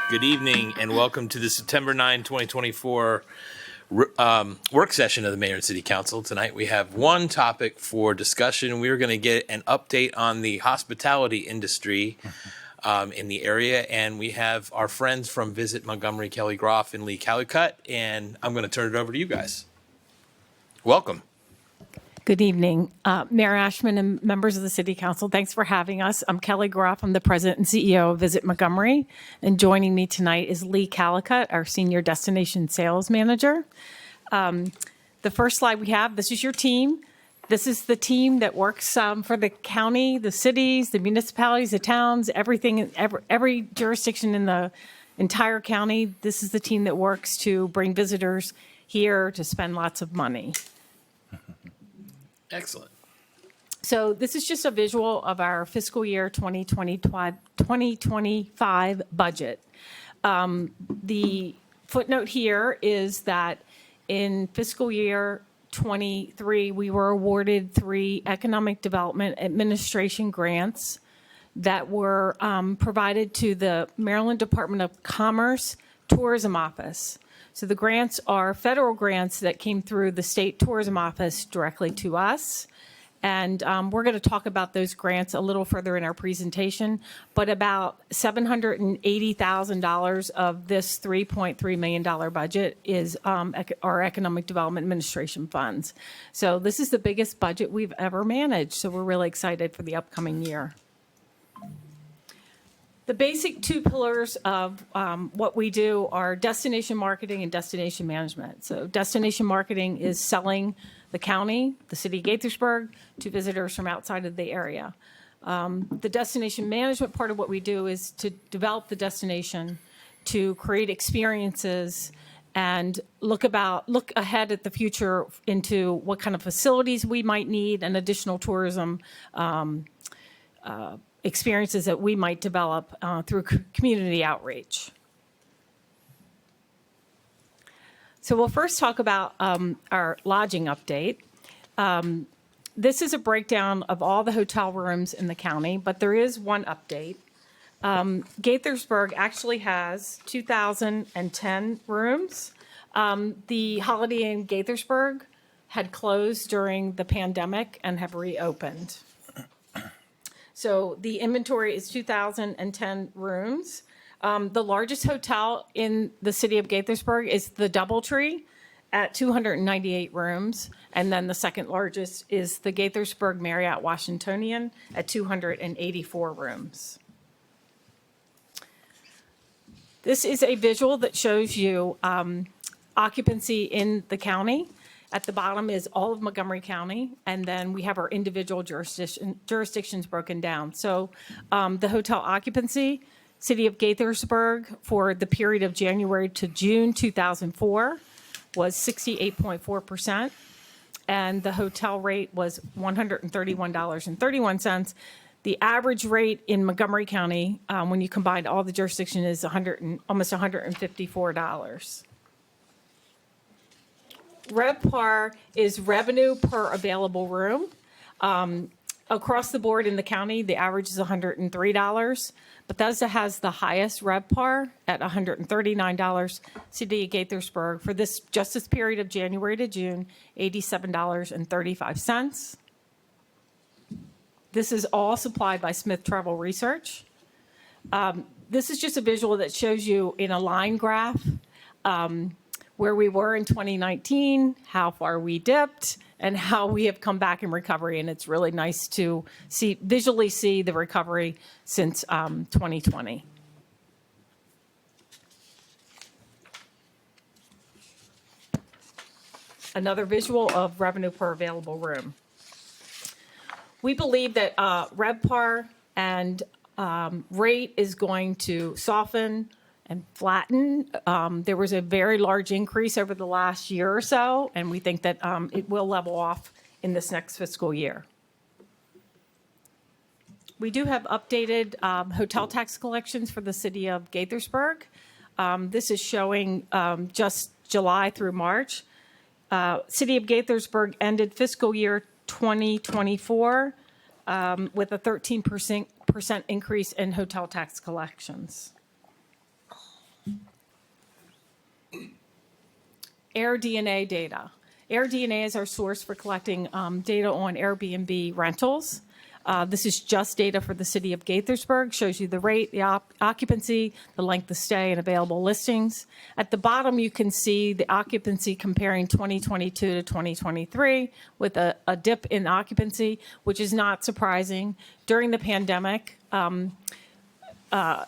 Good evening and welcome to the September 9, 2024 work session of the Mayor and City Council. Tonight we have one topic for discussion. We're going to get an update on the hospitality industry in the area, and we have our friends from Visit Montgomery, Kelly Groff, and Lee Calucut, and I'm going to turn it over to you guys. Welcome. Good evening, Mayor Ashman and members of the City Council. Thanks for having us. I'm Kelly Groff. I'm the President and CEO of Visit Montgomery. And joining me tonight is Lee Calucut, our Senior Destination Sales Manager. The first slide we have, this is your team. This is the team that works for the county, the cities, the municipalities, the towns, everything, every jurisdiction in the entire county. This is the team that works to bring visitors here to spend lots of money. Excellent. So this is just a visual of our fiscal year 2025 budget. The footnote here is that in fiscal year 23, we were awarded 3 Economic Development Administration grants that were provided to the Maryland Department of Commerce Tourism Office. So the grants are federal grants that came through the state tourism office directly to us. And we're going to talk about those grants a little further in our presentation. But about $780,000 of this $3.3 million budget is our Economic Development Administration funds. So this is the biggest budget we've ever managed. So we're really excited for the upcoming year. The basic 2 pillars of what we do are destination marketing and destination management. So destination marketing is selling the county, the city of Gaithersburg, to visitors from outside of the area. The destination management part of what we do is to develop the destination, to create experiences, and look ahead at the future into what kind of facilities we might need and additional tourism experiences that we might develop through community outreach. So we'll first talk about our lodging update. This is a breakdown of all the hotel rooms in the county, but there is one update. Gaithersburg actually has 2,010 rooms. The Holiday Inn Gaithersburg had closed during the pandemic and have reopened. So the inventory is 2,010 rooms. The largest hotel in the city of Gaithersburg is the DoubleTree at 298 rooms. And then the second largest is the Gaithersburg Marriott Washingtonian at 284 rooms. This is a visual that shows you occupancy in the county. At the bottom is all of Montgomery County, and then we have our individual jurisdictions broken down. So the hotel occupancy, City of Gaithersburg, for the period of January to June 2004 was 68.4%, and the hotel rate was $131.31. The average rate in Montgomery County, when you combine all the jurisdictions, is almost $154. RevPAR is revenue per available room. Across the board in the county, the average is $103. Bethesda has the highest RevPAR at $139. City of Gaithersburg, for this period of January to June, $87.35. This is all supplied by Smith Travel Research. This is just a visual that shows you in a line graph where we were in 2019, how far we dipped, and how we have come back in recovery. And it's really nice to visually see the recovery since 2020. Another visual of revenue per available room. We believe that RevPAR and rate is going to soften and flatten. There was a very large increase over the last year or so, and we think that it will level off in this next fiscal year. We do have updated hotel tax collections for the city of Gaithersburg. This is showing just July through March. City of Gaithersburg ended fiscal year 2024 with a 13% increase in hotel tax collections. AirDNA data. AirDNA is our source for collecting data on Airbnb rentals. This is just data for the city of Gaithersburg, shows you the rate, the occupancy, the length of stay, and available listings. At the bottom, you can see the occupancy comparing 2022 to 2023 with a dip in occupancy, which is not surprising. During the pandemic,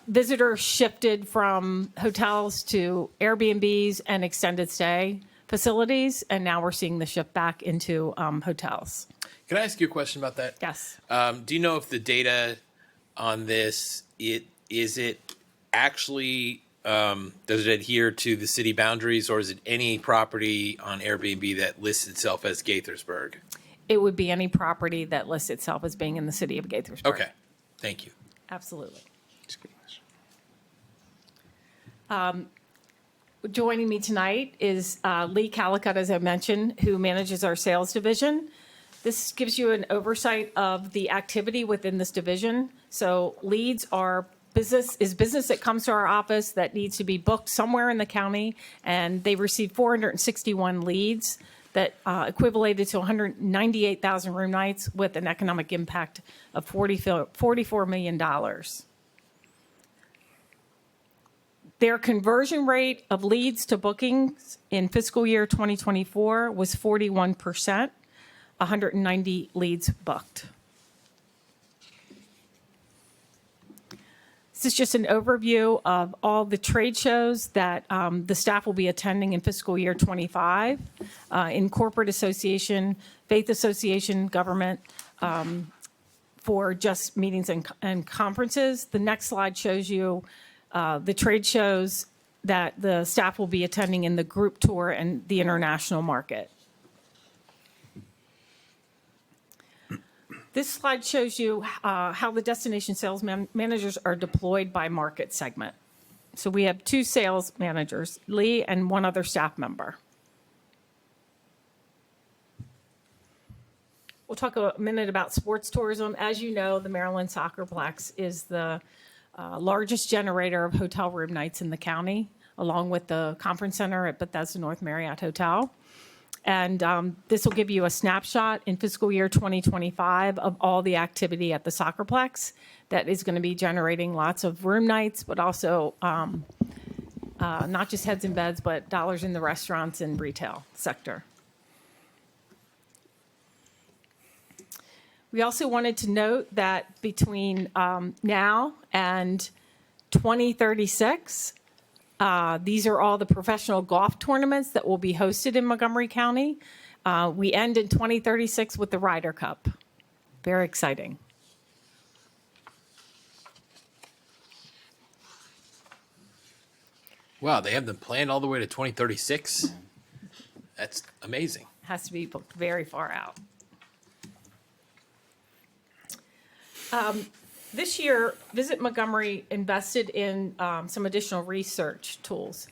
visitors shifted from hotels to Airbnbs and extended stay facilities, and now we're seeing the shift back into hotels. Can I ask you a question about that? Yes. Do you know if the data on this, is it actually, does it adhere to the city boundaries, or is it any property on Airbnb that lists itself as Gaithersburg? It would be any property that lists itself as being in the city of Gaithersburg. Okay, thank you. Absolutely. Joining me tonight is Lee Calicut, as I mentioned, who manages our sales division. This gives you an oversight of the activity within this division. So leads are business that comes to our office that needs to be booked somewhere in the county, and they received 461 leads that equivalated to 198,000 room nights with an economic impact of $44 million. Their conversion rate of leads to bookings in fiscal year 2024 was 41%, 190 leads booked. This is just an overview of all the trade shows that the staff will be attending in fiscal year 25 in corporate association, faith association, government, for just meetings and conferences. The next slide shows you the trade shows that the staff will be attending in the group tour and the international market. This slide shows you how the destination sales managers are deployed by market segment. So we have 2 sales managers, Lee and 1 other staff member. We'll talk a minute about sports tourism. As you know, the Maryland Soccerplex is the largest generator of hotel room nights in the county, along with the conference center at Bethesda North Marriott Hotel. And this will give you a snapshot in fiscal year 2025 of all the activity at the Soccerplex that is going to be generating lots of room nights, but also not just heads in beds, but dollars in the restaurants and retail sector. We also wanted to note that between now and 2036, these are all the professional golf tournaments that will be hosted in Montgomery County. We end in 2036 with the Ryder Cup. Very exciting. Wow, they have them planned all the way to 2036? That's amazing. Has to be booked very far out. This year, Visit Montgomery invested in some additional research tools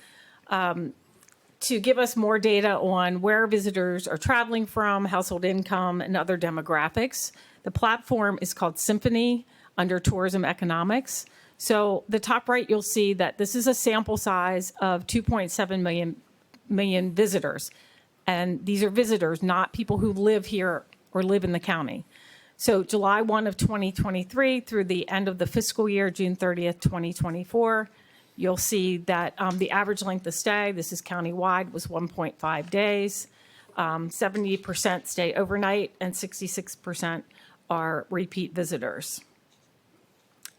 to give us more data on where visitors are traveling from, household income, and other demographics. The platform is called Symphony under Tourism Economics. So the top right, you'll see that this is a sample size of 2.7 million visitors. And these are visitors, not people who live here or live in the county. So July 1 of 2023 through the end of the fiscal year, June 30th, 2024, you'll see that the average length of stay, this is countywide, was 1.5 days. 70% stay overnight and 66% are repeat visitors.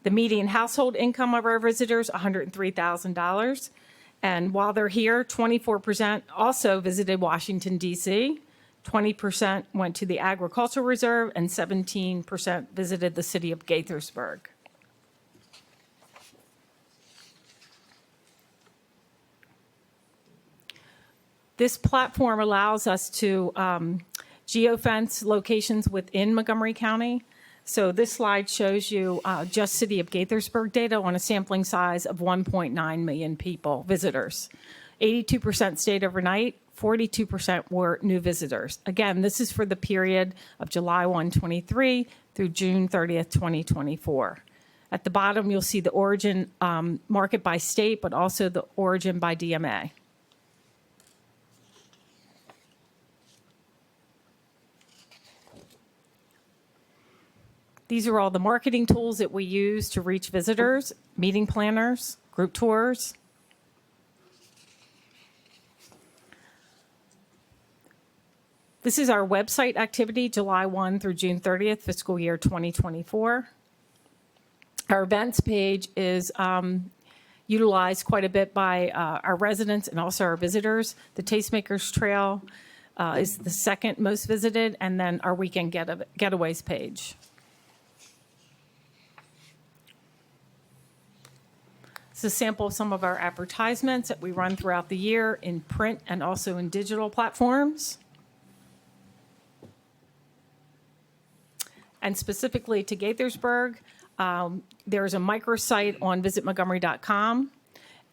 The median household income of our visitors, $103,000. And while they're here, 24% also visited Washington, D.C., 20% went to the Agricultural Reserve, and 17% visited the city of Gaithersburg. This platform allows us to geofence locations within Montgomery County. So this slide shows you just city of Gaithersburg data on a sampling size of 1.9 million people, visitors. 82% stayed overnight. 42% were new visitors. Again, this is for the period of July 1, 23 through June 30th, 2024. At the bottom, you'll see the origin market by state, but also the origin by DMA. These are all the marketing tools that we use to reach visitors, meeting planners, group tours. This is our website activity, July 1 through June 30th, fiscal year 2024. Our events page is utilized quite a bit by our residents and also our visitors. The Tastemakers Trail is the second most visited, and then our weekend getaways page. This is a sample of some of our advertisements that we run throughout the year in print and also in digital platforms. And specifically to Gaithersburg, there's a microsite on visitmontgomery.com,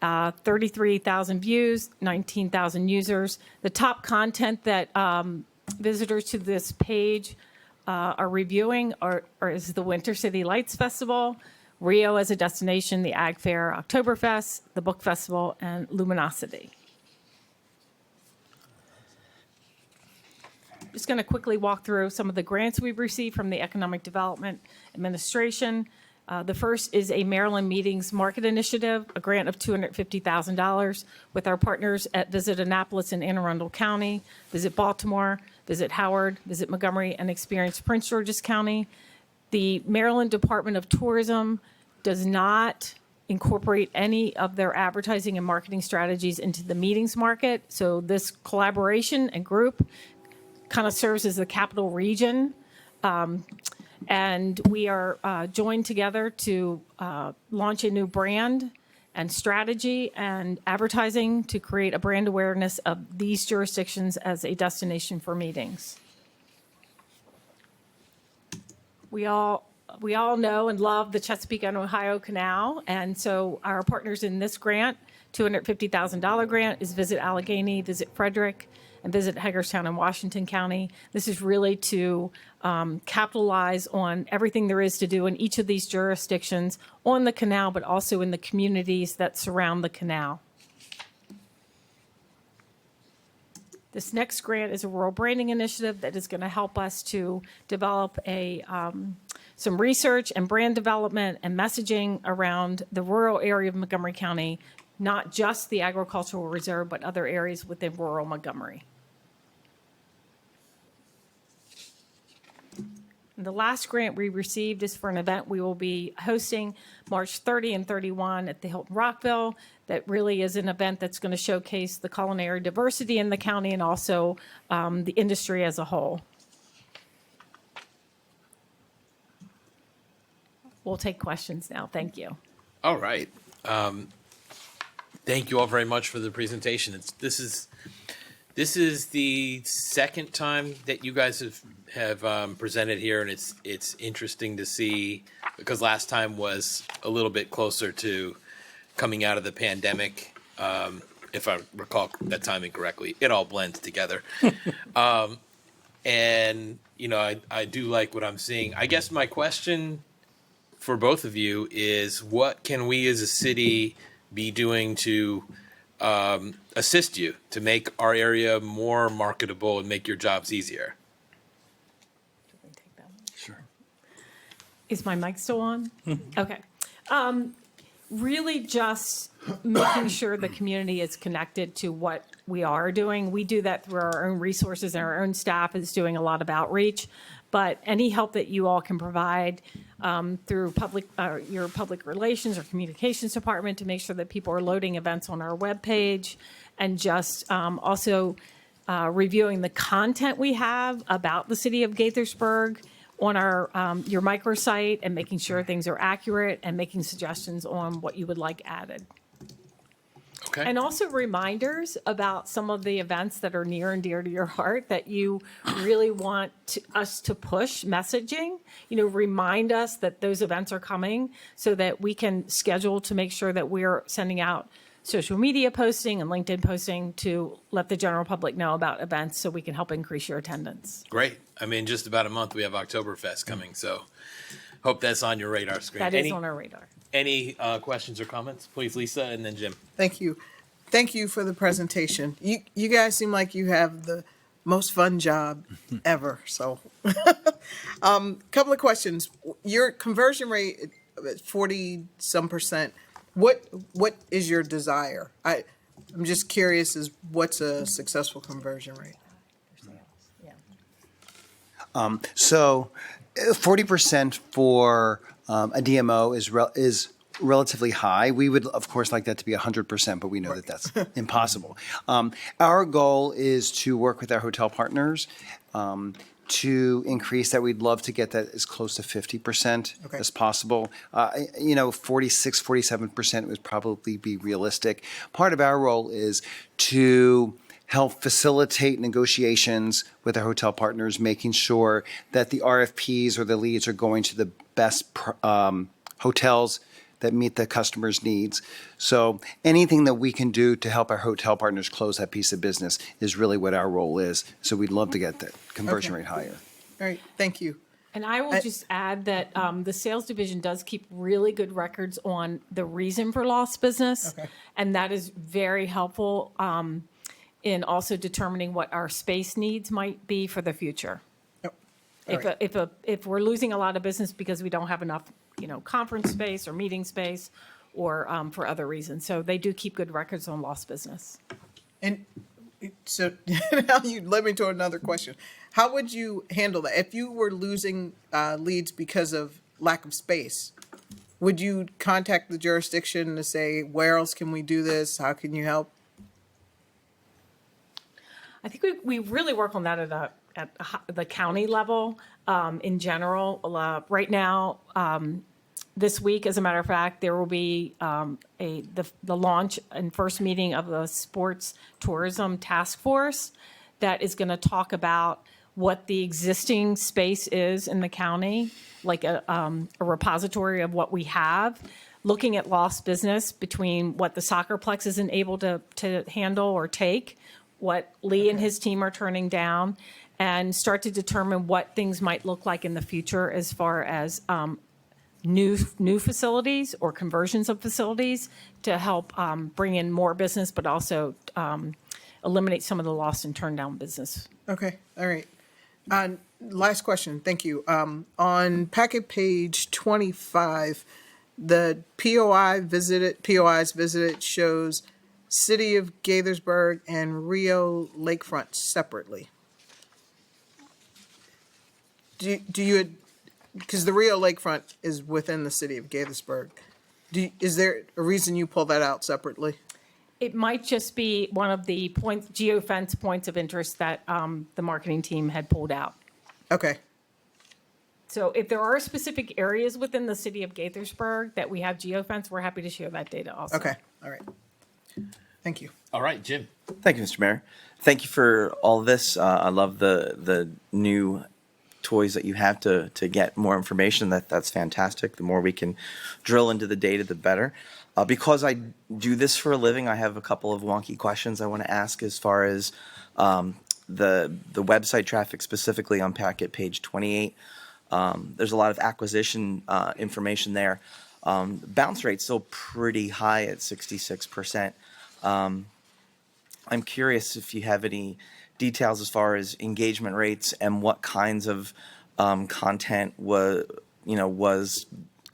33,000 views, 19,000 users. The top content that visitors to this page are reviewing is the Winter City Lights Festival, Rio as a destination, the Ag Fair, Oktoberfest, the Book Festival, and Luminosity. Just going to quickly walk through some of the grants we've received from the Economic Development Administration. The first is a Maryland Meetings Market Initiative, a grant of $250,000 with our partners at Visit Annapolis and Anne Arundel County, Visit Baltimore, Visit Howard, Visit Montgomery, and Experience Prince George's County. The Maryland Department of Tourism does not incorporate any of their advertising and marketing strategies into the meetings market. So this collaboration and group kind of serves as the capital region. And we are joined together to launch a new brand and strategy and advertising to create a brand awareness of these jurisdictions as a destination for meetings. We all know and love the Chesapeake and Ohio Canal, and so our partners in this grant, $250,000 grant, is Visit Allegheny, Visit Frederick, and Visit Hagerstown in Washington County. This is really to capitalize on everything there is to do in each of these jurisdictions on the canal, but also in the communities that surround the canal. This next grant is a rural branding initiative that is going to help us to develop some research and brand development and messaging around the rural area of Montgomery County, not just the agricultural reserve, but other areas within rural Montgomery. And the last grant we received is for an event we will be hosting March 30 and 31 at the Hilton Rockville. That really is an event that's going to showcase the culinary diversity in the county and also the industry as a whole. We'll take questions now. Thank you. All right. Thank you all very much for the presentation. This is the second time that you guys have presented here, and it's interesting to see because last time was a little bit closer to coming out of the pandemic. If I recall that timing correctly, it all blends together. And you know, I do like what I'm seeing. I guess my question for both of you is, what can we as a city be doing to assist you to make our area more marketable and make your jobs easier? Sure. Is my mic still on? Okay. Really just making sure the community is connected to what we are doing. We do that through our own resources, and our own staff is doing a lot of outreach. But any help that you all can provide through your public relations or communications department to make sure that people are loading events on our webpage, and just also reviewing the content we have about the city of Gaithersburg on our your microsite, and making sure things are accurate and making suggestions on what you would like added. Okay. And also reminders about some of the events that are near and dear to your heart that you really want us to push messaging. You know, remind us that those events are coming so that we can schedule to make sure that we're sending out social media posting and LinkedIn posting to let the general public know about events so we can help increase your attendance. Great. I mean, just about a month we have Oktoberfest coming, so hope that's on your radar screen. That is on our radar. Any questions or comments? Please, Lisa, and then Jim. Thank you. Thank you for the presentation. You guys seem like you have the most fun job ever. So, couple of questions. Your conversion rate, 40 some percent. What is your desire? I'm just curious. Is what's a successful conversion rate? So, 40% for a DMO is relatively high. We would, of course, like that to be 100%, but we know that that's impossible. Our goal is to work with our hotel partners to increase that. We'd love to get that as close to 50% Okay. as possible. 46, 47% would probably be realistic. Part of our role is to help facilitate negotiations with our hotel partners, making sure that the RFPs or the leads are going to the best hotels that meet the customer's needs. So anything that we can do to help our hotel partners close that piece of business is really what our role is. So we'd love to get that conversion Okay. rate higher. All right. Thank you. And I will just add that the sales division does keep really good records on the reason for lost business. Okay. And that is very helpful in also determining what our space needs might be for the future. Yep. All right. If we're losing a lot of business because we don't have enough, conference space or meeting space or for other reasons. So they do keep good records on lost business. And so now you led me to another question. How would you handle that? If you were losing leads because of lack of space, would you contact the jurisdiction to say, where else can we do this? How can you help? I think we really work on that at the county level in general. Right now, this week, as a matter of fact, there will be the launch and first meeting of the Sports Tourism Task Force that is going to talk about what the existing space is in the county, like a repository of what we have, looking at lost business between what the soccerplex isn't able to handle or take, what Lee and his team are turning down, and start to determine what things might look like in the future as far as new facilities or conversions of facilities to help bring in more business, but also eliminate some of the lost and turned down business. Okay. All right. Last question. Thank you. On packet page 25, the POIs visited shows City of Gaithersburg and Rio Lakefront separately. Do you, because the Rio Lakefront is within the City of Gaithersburg, is there a reason you pull that out separately? It might just be one of the geofence points of interest that the marketing team had pulled out. Okay. So if there are specific areas within the City of Gaithersburg that we have geofence, we're happy to share that data also. Okay. All right. Thank you. All right, Jim. Thank you, Mr. Mayor. Thank you for all of this. I love the new toys that you have to get more information. That's fantastic. The more we can drill into the data, the better. Because I do this for a living, I have a couple of wonky questions I want to ask as far as the website traffic, specifically on packet page 28. There's a lot of acquisition information there. Bounce rate's still pretty high at 66%. I'm curious if you have any details as far as engagement rates and what kinds of content was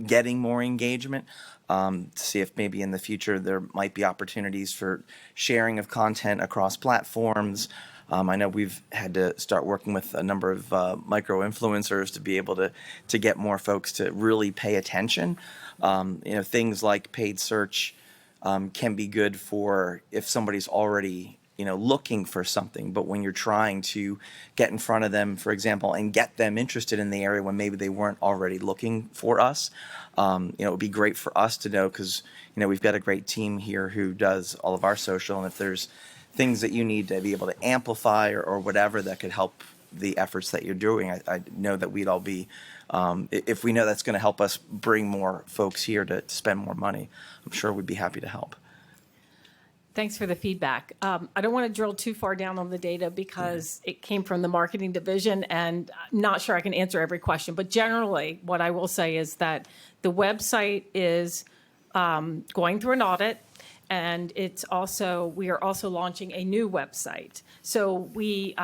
getting more engagement. To see if maybe in the future there might be opportunities for sharing of content across platforms. I know we've had to start working with a number of micro influencers to be able to get more folks to really pay attention. Things like paid search can be good for if somebody's already looking for something, but when you're trying to get in front of them, for example, and get them interested in the area when maybe they weren't already looking for us, it would be great for us to know, because we've got a great team here who does all of our social, and if there's things that you need to be able to amplify or whatever that could help the efforts that you're doing, I know that we'd all be, if we know that's going to help us bring more folks here to spend more money, I'm sure we'd be happy to help. Thanks for the feedback. I don't want to drill too far down on the data because it came from the marketing division, and I'm not sure I can answer every question. But generally, what I will say is that the website is going through an audit, and we are also launching a new website. So we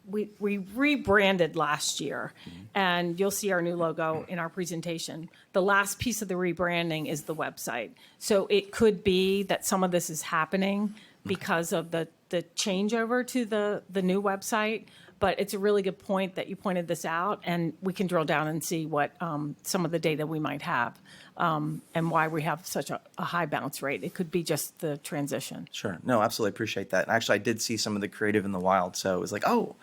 we rebranded last year, and you'll see our new logo in our presentation. The last piece of the rebranding is the website. So it could be that some of this is happening because of the changeover to the new website. But it's a really good point that you pointed this out, and we can drill down and see what some of the data we might have and why we have such a high bounce rate. It could be just the transition. Sure. No, absolutely appreciate that. And actually, I did see some of the creative in the wild, so it was like, oh,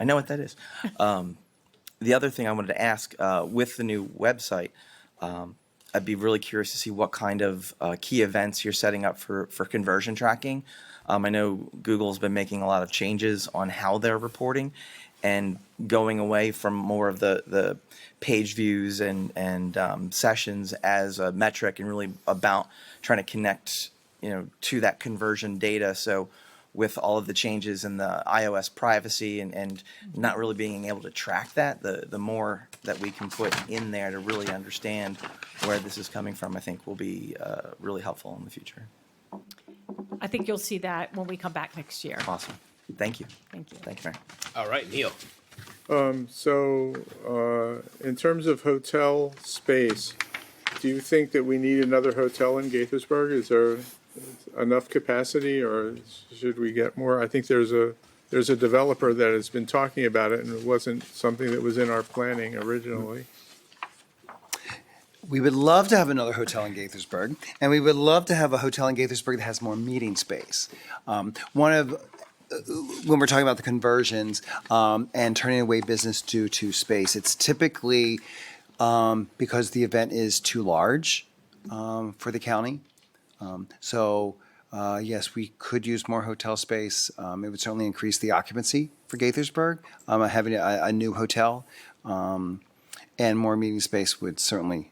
I know what that is. The other thing I wanted to ask, with the new website, I'd be really curious to see what kind of key events you're setting up for conversion tracking. I know Google's been making a lot of changes on how they're reporting and going away from more of the page views and sessions as a metric and really about trying to connect, to that conversion data. So with all of the changes in the iOS privacy and not really being able to track that, the more that we can put in there to really understand where this is coming from, I think will be really helpful in the future. I think you'll see that when we come back next year. Awesome. Thank you. Thank you. Thank you, Mary. All right, Neil. In terms of hotel space, do you think that we need another hotel in Gaithersburg? Is there enough capacity, or should we get more? I think there's a developer that has been talking about it, and it wasn't something that was in our planning originally. We would love to have another hotel in Gaithersburg, and we would love to have a hotel in Gaithersburg that has more meeting space. When we're talking about the conversions and turning away business due to space, it's typically because the event is too large for the county. Yes, we could use more hotel space. It would certainly increase the occupancy for Gaithersburg. Having a new hotel and more meeting space would certainly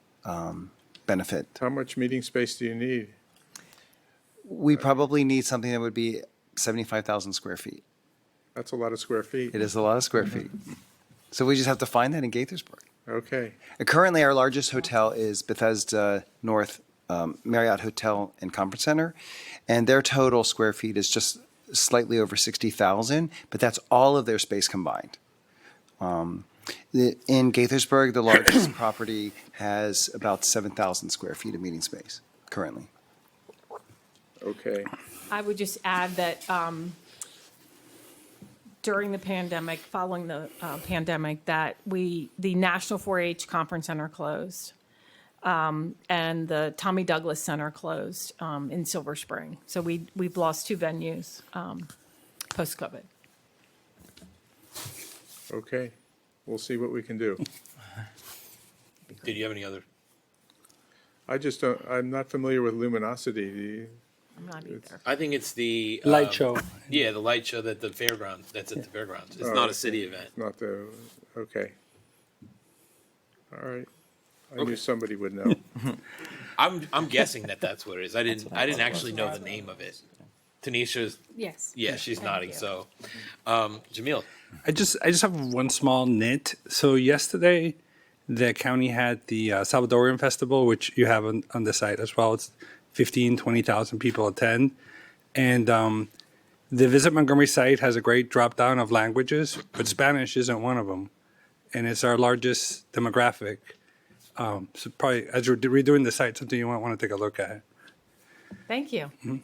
benefit. How much meeting space do you need? We probably need something that would be 75,000 square feet. That's a lot of square feet. It is a lot of square feet. So we just have to find that in Gaithersburg. Okay. Currently, our largest hotel is Bethesda North Marriott Hotel and Conference Center, and their total square feet is just slightly over 60,000, but that's all of their space combined. In Gaithersburg, the largest property has about 7,000 square feet of meeting space currently. Okay. I would just add that during the pandemic, following the pandemic, that the National 4-H Conference Center closed, and the Tommy Douglas Center closed in Silver Spring. So we've lost two venues post-COVID. Okay. We'll see what we can do. Did you have any other? I'm not familiar with luminosity. Do you? I'm not either. I think it's the Light show. Yeah, the light show that's at the fairgrounds. It's not a city event. Not the, okay. All right. I Okay. knew somebody would know. I'm guessing that's what it is. I didn't actually know the name of it. Tanisha's Yes. she's Thank nodding. you. So, Jamil. I just have one small nit. So yesterday, the county had the Salvadorian Festival, which you have on the site as well. It's 20,000 people attend. And the Visit Montgomery site has a great drop down of languages, but Spanish isn't one of them. And it's our largest demographic. So probably as you're redoing the site, something you might want to take a look at. Thank you. Can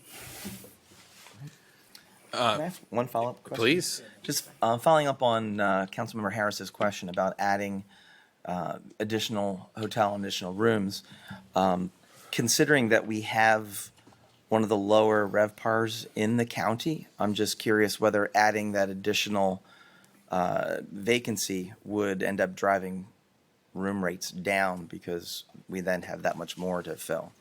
I ask one follow-up question? Please. Just following up on Councilmember Harris's question about adding additional hotel and additional rooms. Considering that we have one of the lower RevPARs in the county, I'm just curious whether adding that additional vacancy would end up driving room rates down because we then have that much more to fill.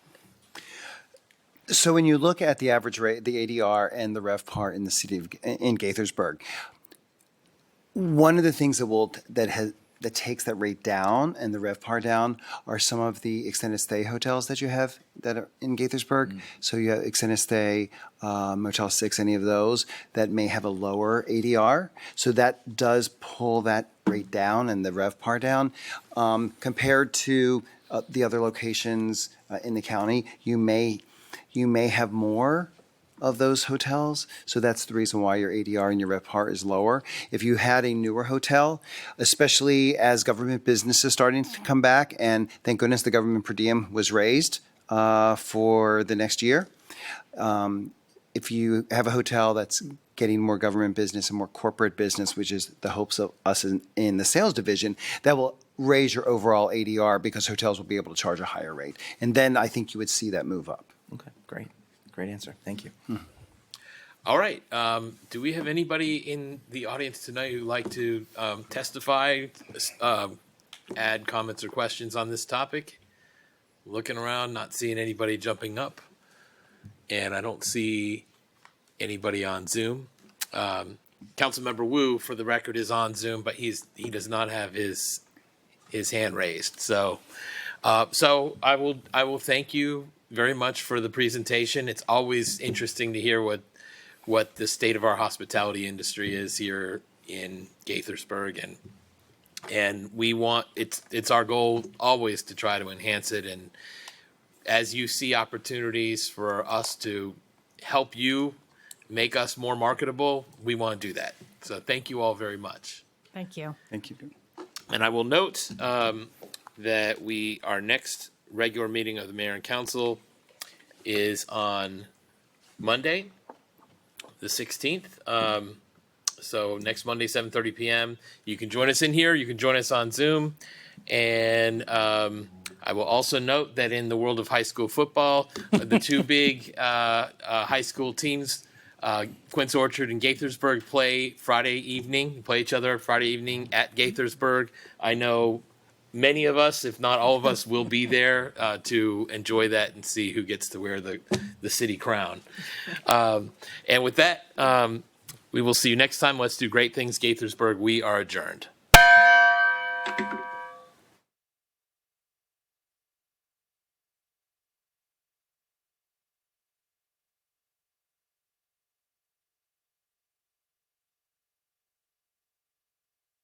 So when you look at the average rate, the ADR and the RevPAR in the city of in Gaithersburg, one of the things that takes that rate down and the RevPAR down are some of the extended stay hotels that you have that are in Gaithersburg. So you have extended stay, Motel 6, any of those that may have a lower ADR. So that does pull that rate down and the RevPAR down. Compared to the other locations in the county, you may have more of those hotels. So that's the reason why your ADR and your RevPAR is lower. If you had a newer hotel, especially as government business is starting to come back, and thank goodness the government per diem was raised for the next year. If you have a hotel that's getting more government business and more corporate business, which is the hopes of us in the sales division, that will raise your overall ADR because hotels will be able to charge a higher rate. And then I think you would see that move up. Okay, great. Great answer. Thank you. All right. Do we have anybody in the audience tonight who'd like to testify, add comments or questions on this topic? Looking around, not seeing anybody jumping up. And I don't see anybody on Zoom. Councilmember Wu, for the record, is on Zoom, but he does not have his hand raised. So I will thank you very much for the presentation. It's always interesting to hear what the state of our hospitality industry is here in Gaithersburg, and we want it's our goal always to try to enhance it. And as you see opportunities for us to help you make us more marketable, we want to do that. So thank you all very much. Thank you. Thank you. And I will note that our next regular meeting of the mayor and council is on Monday, the 16th. So next Monday, 7:30 p.m. You can join us in here. You can join us on Zoom. And I will also note that in the world of high school football, the two big high school teams, Quince Orchard and Gaithersburg, play each other Friday evening at Gaithersburg. I know many of us, if not all of us, will be there to enjoy that and see who gets to wear the city crown. And with that, we will see you next time. Let's do great things, Gaithersburg. We are adjourned.